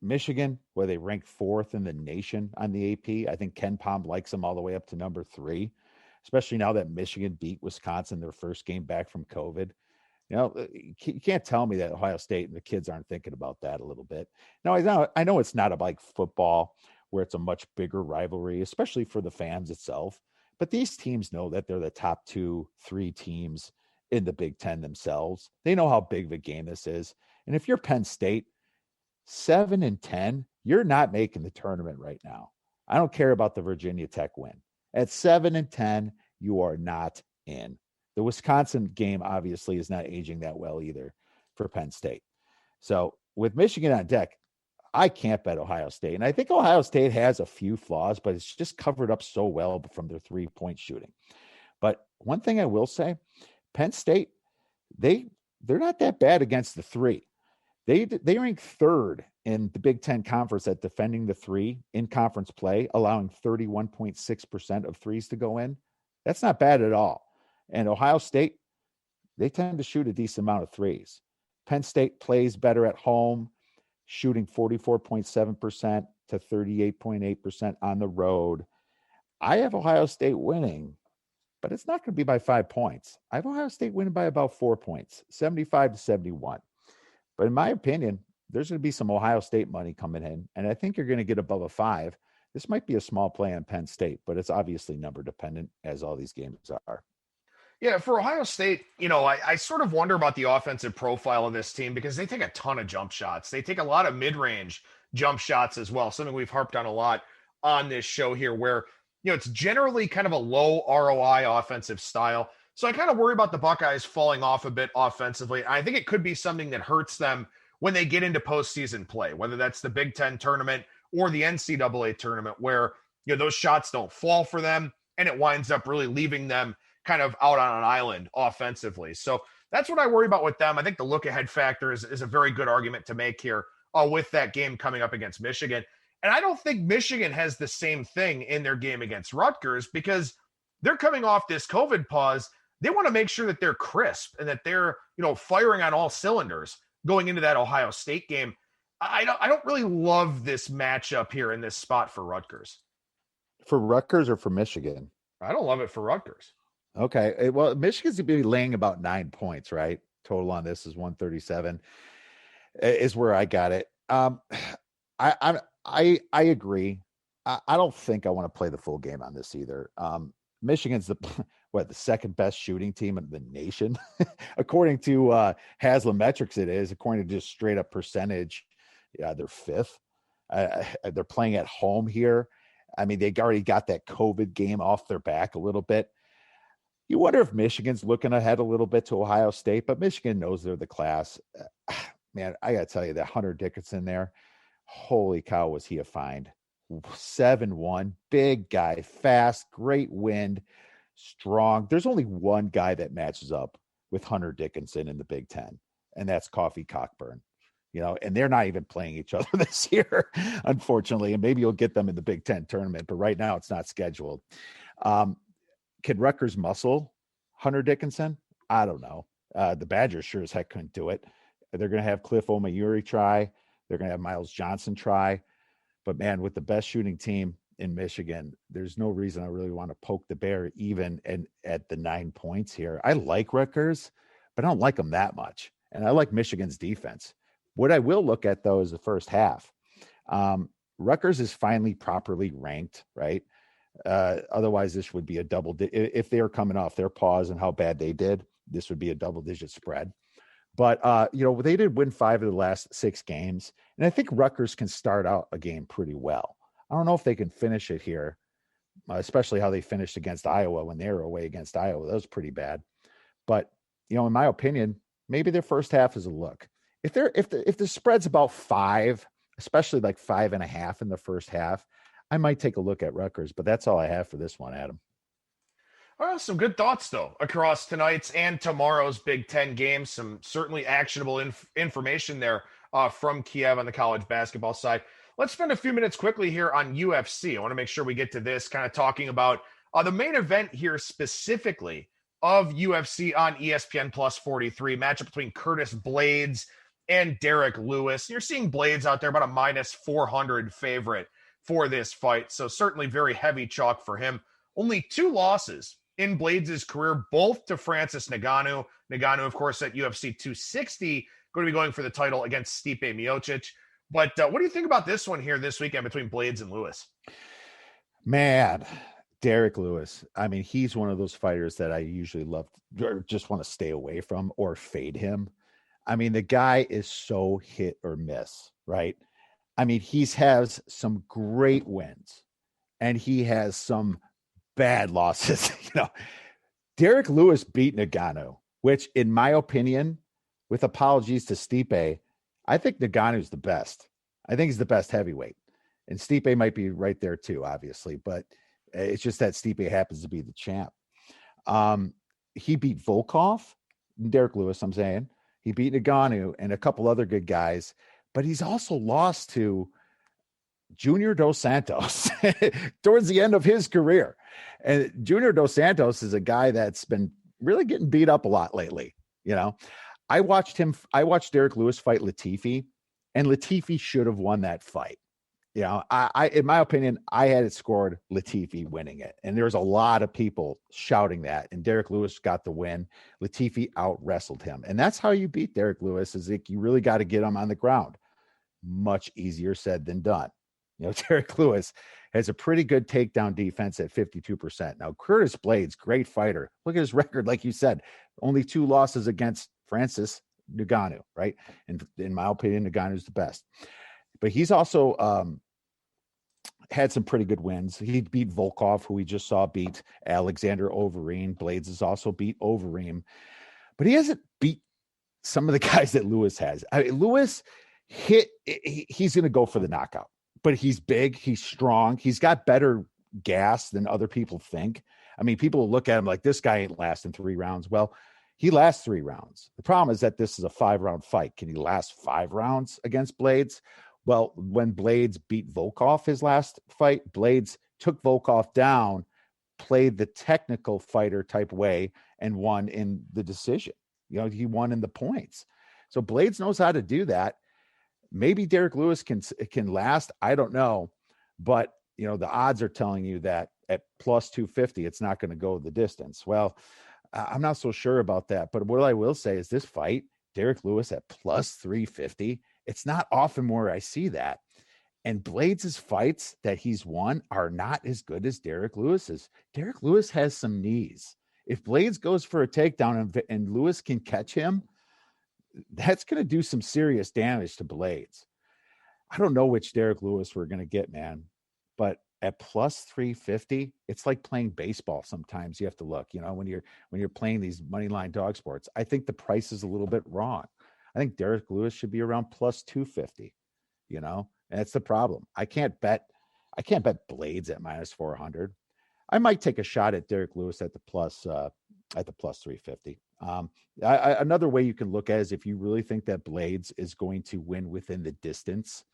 Michigan, where they rank 4th in the nation on the AP. I think Ken Pom likes them all the way up to number 3, especially now that Michigan beat Wisconsin their first game back from COVID. You can't tell me that Ohio State and the kids aren't thinking about that a little bit. Now, I know it's not like football where it's a much bigger rivalry, especially for the fans itself. But these teams know that they're the top 2-3 teams in the Big Ten themselves. They know how big of a game this is. And if you're Penn State, 7-10, you're not making the tournament right now. I don't care about the Virginia Tech win. At 7-10, you are not in. The Wisconsin game obviously is not aging that well either for Penn State. So with Michigan on deck, I can't bet Ohio State. And I think Ohio State has a few flaws, but it's just covered up so well from their 3-point shooting. But one thing I will say, Penn State, they they're not that bad against the three. They rank third in the Big Ten Conference at defending the three in conference play, allowing 31.6% of threes to go in. That's not bad at all. And Ohio State, they tend to shoot a decent amount of threes. Penn State plays better at home, shooting 44.7% to 38.8% on the road. I have Ohio State winning, but it's not going to be by 5 points. I have Ohio State winning by about 4 points, 75-71. But in my opinion, there's going to be some Ohio State money coming in, and I think you're going to get above a 5. This might be a small play on Penn State, but it's obviously number dependent, as all these games are. Yeah, for Ohio State, I sort of wonder about the offensive profile of this team because they take a ton of jump shots. They take a lot of mid-range jump shots as well, something we've harped on a lot on this show here where, it's generally kind of a low ROI offensive style. So I kind of worry about the Buckeyes falling off a bit offensively. I think it could be something that hurts them when they get into postseason play, whether that's the Big Ten tournament or the NCAA tournament, where those shots don't fall for them and it winds up really leaving them kind of out on an island offensively. So that's what I worry about with them. I think the look ahead factor is a very good argument to make here with that game coming up against Michigan. And I don't think Michigan has the same thing in their game against Rutgers because they're coming off this COVID pause. They want to make sure that they're crisp and that they're, firing on all cylinders going into that Ohio State game. I don't really love this matchup here in this spot for Rutgers. For Rutgers or for Michigan? I don't love it for Rutgers. Okay. Well, Michigan's going to be laying about 9 points, right? Total on this is 137 is where I got it. I agree. I don't think I want to play the full game on this either. Michigan's the second best shooting team in the nation, according to Haslam metrics. It is, according to just straight up percentage. Yeah, they're fifth. They're playing at home here. I mean, they already got that COVID game off their back a little bit. You wonder if Michigan's looking ahead a little bit to Ohio State, but Michigan knows they're the class. Man, I got to tell you, that Hunter Dickinson there, holy cow, was he a find. 7'1", big guy, fast, great wind, strong. There's only one guy that matches up with Hunter Dickinson in the Big Ten, and that's Coffee Cockburn. And they're not even playing each other this year, unfortunately, and maybe you'll get them in the Big Ten tournament, but right now it's not scheduled. Can Rutgers muscle Hunter Dickinson? I don't know. The Badgers sure as heck couldn't do it. They're going to have Cliff Omayuri try. They're going to have Miles Johnson try. But, man, with the best shooting team in Michigan, there's no reason I really want to poke the bear even at the 9 points here. I like Rutgers, but I don't like them that much. And I like Michigan's defense. What I will look at, though, is the first half. Rutgers is finally properly ranked, right? Otherwise, this would be a if they were coming off their pause and how bad they did, this would be a double-digit spread. But, they did win 5 of the last 6 games. And I think Rutgers can start out a game pretty well. I don't know if they can finish it here, especially how they finished against Iowa when they were away against Iowa. That was pretty bad. But, in my opinion, maybe their first half is a look. If the spread's about 5, especially like 5.5 in the first half, I might take a look at Rutgers. But that's all I have for this one, Adam. All right, some good thoughts, though, across tonight's and tomorrow's Big Ten games. Some certainly actionable information there from Kiev on the college basketball side. Let's spend a few minutes quickly here on UFC. I want to make sure we get to this, kind of talking about the main event here specifically of UFC on ESPN Plus 43, matchup between Curtis Blaydes and Derrick Lewis. You're seeing Blaydes out there about a minus 400 favorite for this fight, so certainly very heavy chalk for him. Only 2 losses in Blaydes' career, both to Francis Ngannou. Ngannou, of course, at UFC 260, going to be going for the title against Stipe Miocic. But what do you think about this one here this weekend between Blaydes and Lewis? Man, Derrick Lewis. I mean, he's one of those fighters that I usually love or just want to stay away from or fade him. I mean, the guy is so hit or miss, right? I mean, he has some great wins and he has some bad losses. Derrick Lewis beat Ngannou, which in my opinion, with apologies to Stipe, I think Ngannou's the best. I think he's the best heavyweight. And Stipe might be right there too, obviously, but it's just that Stipe happens to be the champ. He beat Volkov, Derrick Lewis, I'm saying. He beat Ngannou and a couple other good guys, but he's also lost to Junior Dos Santos towards the end of his career. And Junior Dos Santos is a guy that's been really getting beat up a lot lately. I watched Derrick Lewis fight Latifi, and Latifi should have won that fight. I in my opinion, I had it scored Latifi winning it. And there's a lot of people shouting that. And Derrick Lewis got the win. Latifi out wrestled him. And that's how you beat Derrick Lewis, is like you really got to get him on the ground. Much easier said than done. Derrick Lewis has a pretty good takedown defense at 52%. Now, Curtis Blaydes, great fighter. Look at his record. Like you said, only 2 losses against Francis Ngannou, right? And in my opinion, Ngannou's the best. But he's also had some pretty good wins. He beat Volkov, who we just saw beat Alexander Overeem. Blaydes has also beat Overeem. But he hasn't beat some of the guys that Lewis has. Lewis he's going to go for the knockout. But he's big, he's strong, he's got better gas than other people think. I mean, people look at him like, this guy ain't lasting 3 rounds. Well, he lasts 3 rounds. The problem is that this is a 5-round fight. Can he last 5 rounds against Blaydes? Well, when Blaydes beat Volkov his last fight, Blaydes took Volkov down, played the technical fighter type way, and won in the decision. He won in the points. So Blaydes knows how to do that. Maybe Derrick Lewis can last. I don't know. But, the odds are telling you that at plus 250, it's not going to go the distance. Well, I'm not so sure about that. But what I will say is this fight, Derrick Lewis at plus 350, it's not often where I see that. And Blaydes' fights that he's won are not as good as Derrick Lewis's. Derrick Lewis has some knees. If Blaydes goes for a takedown and Lewis can catch him, that's going to do some serious damage to Blaydes. I don't know which Derrick Lewis we're going to get, man, but at plus 350, it's like playing baseball. Sometimes you have to look, when you're playing these money line dog sports. I think the price is a little bit wrong. I think Derrick Lewis should be around plus 250, and that's the problem. I can't bet Blaydes at minus 400. I might take a shot at Derrick Lewis at the plus 350. Another way you can look at it is if you really think that Blaydes is going to win within the distance,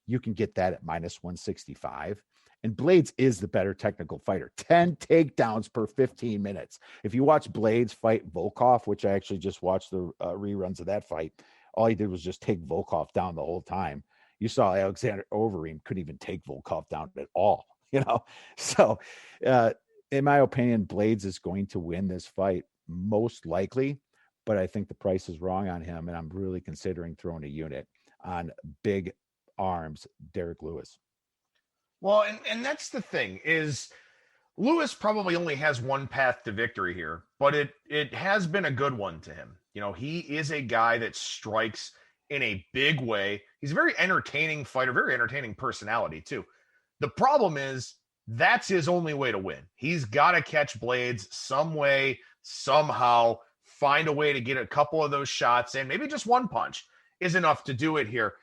you can get that at minus 165. And Blaydes is the better technical fighter. 10 takedowns per 15 minutes. If you watch Blaydes fight Volkov, which I actually just watched the reruns of that fight, all he did was just take Volkov down the whole time. You saw Alexander Overeem couldn't even take Volkov down at all. So in my opinion, Blaydes is going to win this fight most likely, but I think the price is wrong on him, and I'm really considering throwing a unit on big arms Derrick Lewis. Well, and that's the thing is Lewis probably only has one path to victory here, but it has been a good one to him. He is a guy that strikes in a big way. He's a very entertaining fighter, very entertaining personality too. The problem is that's his only way to win. He's got to catch Blaydes some way, somehow, find a way to get a couple of those shots in. Maybe just one punch is enough to do it here.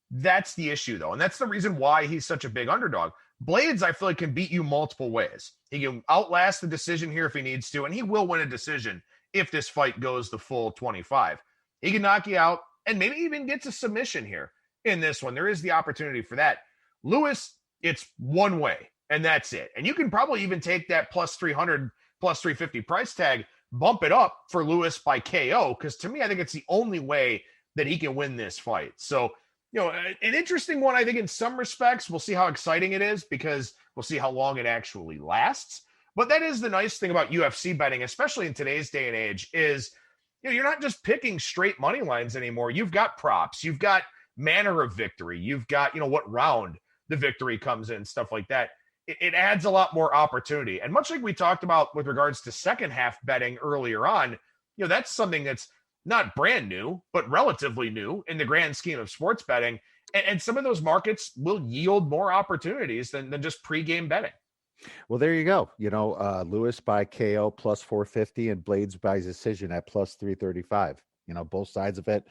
That's the issue, though. And that's the reason why he's such a big underdog. Blaydes, I feel like, can beat you multiple ways. He can outlast the decision here if he needs to, and he will win a decision if this fight goes the full 25. He can knock you out and maybe even get to submission here in this one. There is the opportunity for that. Lewis, it's one way, and that's it. And you can probably even take that plus 300, plus 350 price tag, bump it up for Lewis by KO, because to me, I think it's the only way that he can win this fight. So, an interesting one, I think, in some respects. We'll see how exciting it is because we'll see how long it actually lasts. But that is the nice thing about UFC betting, especially in today's day and age, is you're not just picking straight money lines anymore. You've got props. You've got manner of victory. You've got, what round the victory comes in, stuff like that. It adds a lot more opportunity. And much like we talked about with regards to second half betting earlier on, that's something that's not brand new, but relatively new in the grand scheme of sports betting. And some of those markets will yield more opportunities than just pregame betting. Well, there you go. Lewis by KO plus 450 and Blaydes by decision at plus 335. Both sides of it.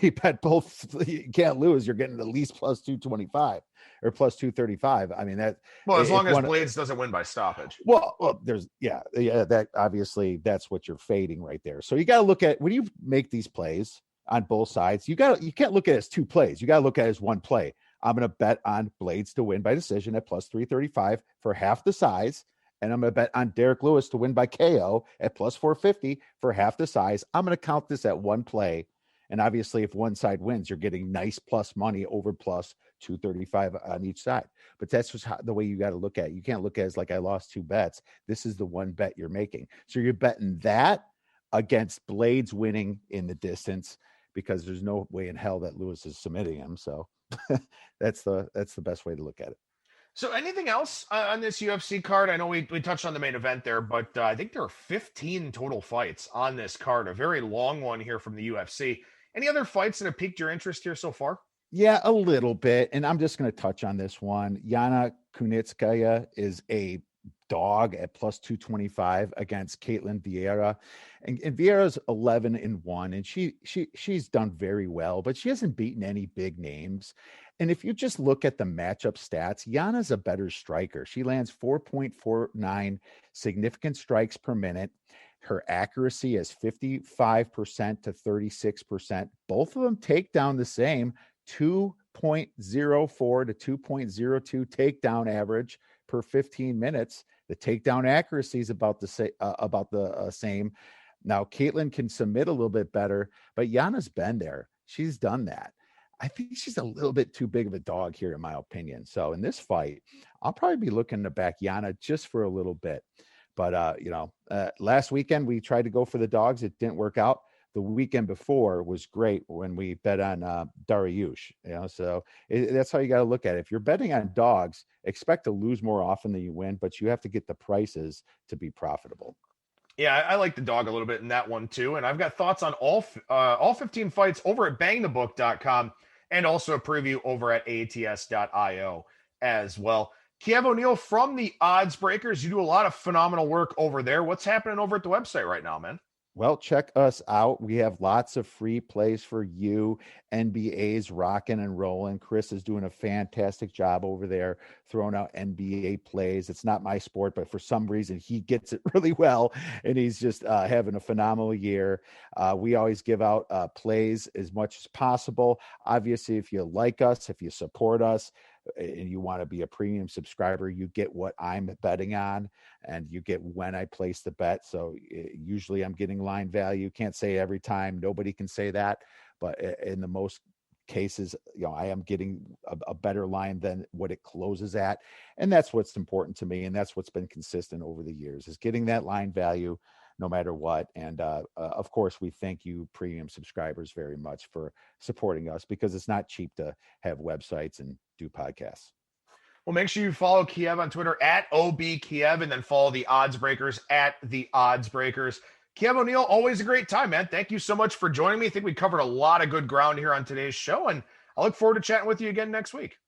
You bet both. You can't lose. You're getting at least plus 225 or plus 235. I mean, that. Well, as long as Blaydes doesn't win by stoppage. Well, there's, that obviously that's what you're fading right there. So you got to look at when you make these plays, on both sides. You can't look at it as two plays. You got to look at it as one play. I'm going to bet on Blaydes to win by decision at plus 335 for half the size. And I'm going to bet on Derrick Lewis to win by KO at plus 450 for half the size. I'm going to count this at one play. And obviously, if one side wins, you're getting nice plus money over plus 235 on each side. But that's just the way you got to look at it. You can't look at it as like I lost two bets. This is the one bet you're making. So you're betting that against Blaydes winning in the distance, because there's no way in hell that Lewis is submitting him. So that's the best way to look at it. So anything else on this UFC card? I know we touched on the main event there, but I think there are 15 total fights on this card, a very long one here from the UFC. Any other fights that have piqued your interest here so far? Yeah, a little bit. And I'm just going to touch on this one. Yana Kunitskaya is a dog at plus 225 against Ketlen Vieira. And Vieira's 11-1, and she's done very well, but she hasn't beaten any big names. And if you just look at the matchup stats, Yana's a better striker. She lands 4.49 significant strikes per minute. Her accuracy is 55% to 36%. Both of them take down the same 2.04 to 2.02 takedown average per 15 minutes. The takedown accuracy is about the same. Now, Ketlen can submit a little bit better, but Yana's been there. She's done that. I think she's a little bit too big of a dog here, in my opinion. So in this fight, I'll probably be looking to back Yana just for a little bit. But, last weekend we tried to go for the dogs. It didn't work out. The weekend before was great when we bet on Dariush. So that's how you got to look at it. If you're betting on dogs, expect to lose more often than you win, but you have to get the prices to be profitable. Yeah, I like the dog a little bit in that one too. And I've got thoughts on all 15 fights over at bangthebook.com and also a preview over at ATS.io as well. Kiev O'Neill from the Odds Breakers. You do a lot of phenomenal work over there. What's happening over at the website right now, man? Well, check us out. We have lots of free plays for you. NBA's rocking and rolling. Chris is doing a fantastic job over there, throwing out NBA plays. It's not my sport, but for some reason he gets it really well, and he's just having a phenomenal year. We always give out plays as much as possible. Obviously, if you like us, if you support us, and you want to be a premium subscriber, you get what I'm betting on, and you get when I place the bet. So usually I'm getting line value. Can't say every time. Nobody can say that. But in the most cases, I am getting a better line than what it closes at. And that's what's important to me. And that's what's been consistent over the years, is getting that line value no matter what. And of course, we thank you premium subscribers very much for supporting us, because it's not cheap to have websites and do podcasts. Well, make sure you follow Kiev on Twitter at OBKiev, and then follow the Odds Breakers at the Odds Breakers. Kiev O'Neill, always a great time, man. Thank you so much for joining me. I think we covered a lot of good ground here on today's show, and I look forward to chatting with you again next week.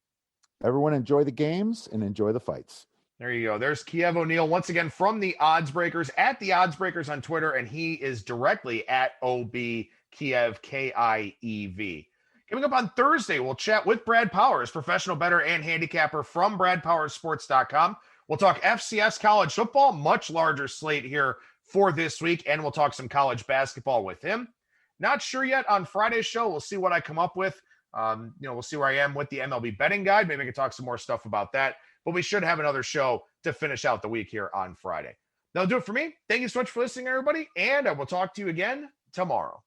Everyone enjoy the games and enjoy the fights. There you go. There's Kiev O'Neill once again from the Odds Breakers at the Odds Breakers on Twitter, and he is directly at OBKiev, Kiev. Coming up on Thursday, we'll chat with Brad Powers, professional bettor and handicapper from BradPowersSports.com. We'll talk FCS college football, much larger slate here for this week, and we'll talk some college basketball with him. Not sure yet on Friday's show. We'll see what I come up with. We'll see where I am with the MLB betting guide. Maybe I can talk some more stuff about that. But we should have another show to finish out the week here on Friday. That'll do it for me. Thank you so much for listening, everybody, and I will talk to you again tomorrow.